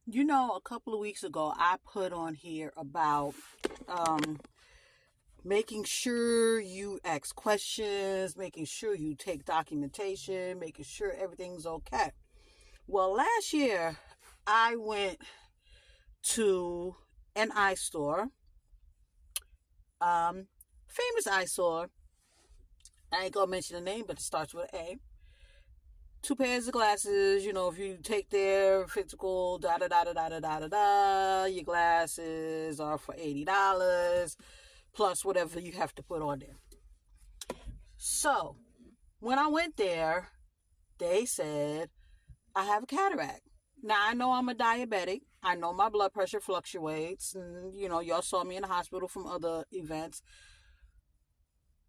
A couple of weeks ago, I put on here about making sure you ask questions, making sure you take documentation, making sure everything's okay. Well, last year, I went to an eye store, famous eye store. I ain't gonna mention the name, but it starts with A. Two pairs of glasses. If you take their physical, da da da da da da da da, your glasses are for $80 plus whatever you have to put on there. So when I went there, they said I have a cataract. Now I know I'm a diabetic. I know my blood pressure fluctuates, and y'all saw me in the hospital from other events.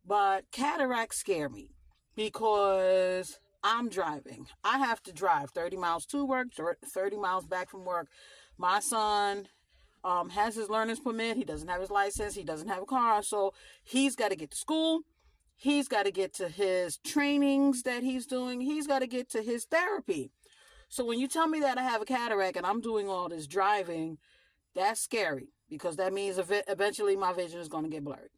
But cataracts scare me because I'm driving. I have to drive 30 miles to work, 30 miles back from work. My son has his learner's permit. He doesn't have his license. He doesn't have a car. So he's got to get to school. He's got to get to his trainings that he's doing. He's got to get to his therapy. So when you tell me that I have a cataract and I'm doing all this driving, that's scary because that means eventually my vision is going to get blurry.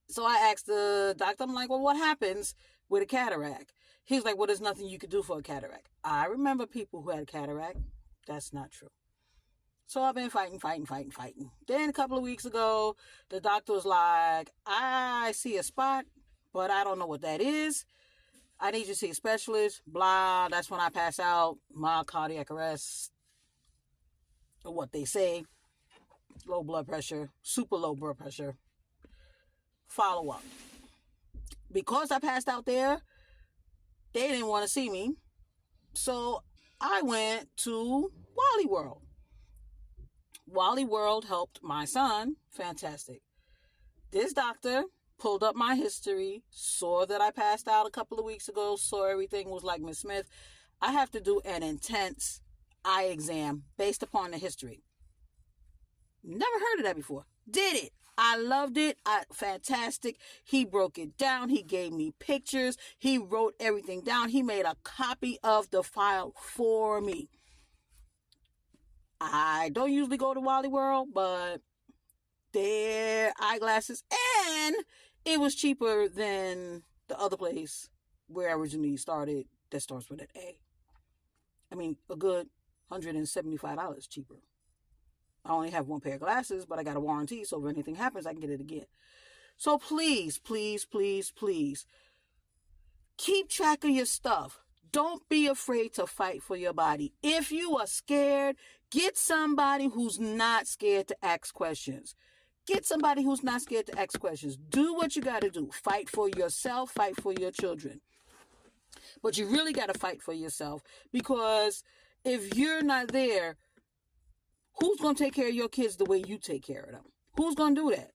So I asked the doctor, I'm like, well, what happens with a cataract? He's like, well, there's nothing you could do for a cataract. I remember people who had a cataract. That's not true. So I've been fighting. Then a couple of weeks ago, the doctor was like, I see a spot, but I don't know what that is. I need you to see a specialist. Blah. That's when I pass out. Mild cardiac arrest. Or what they say. Low blood pressure. Super low blood pressure. Follow up. Because I passed out there, they didn't want to see me. So I went to Wally World. Wally World helped my son. Fantastic. This doctor pulled up my history, saw that I passed out a couple of weeks ago, saw everything was like Miss Smith. I have to do an intense eye exam based upon the history. Never heard of that before. Did it. I loved it. Fantastic. He broke it down. He gave me pictures. He wrote everything down. He made a copy of the file for me. I don't usually go to Wally World, but their eyeglasses, and it was cheaper than the other place where I originally started that starts with an A. I mean, a good $175 cheaper. I only have one pair of glasses, but I got a warranty, so if anything happens, I can get it again. So please, please, please, please, keep track of your stuff. Don't be afraid to fight for your body. If you are scared, get somebody who's not scared to ask questions. Get somebody who's not scared to ask questions. Do what you got to do. Fight for yourself. Fight for your children. But you really got to fight for yourself, because if you're not there, who's going to take care of your kids the way you take care of them? Who's going to do that?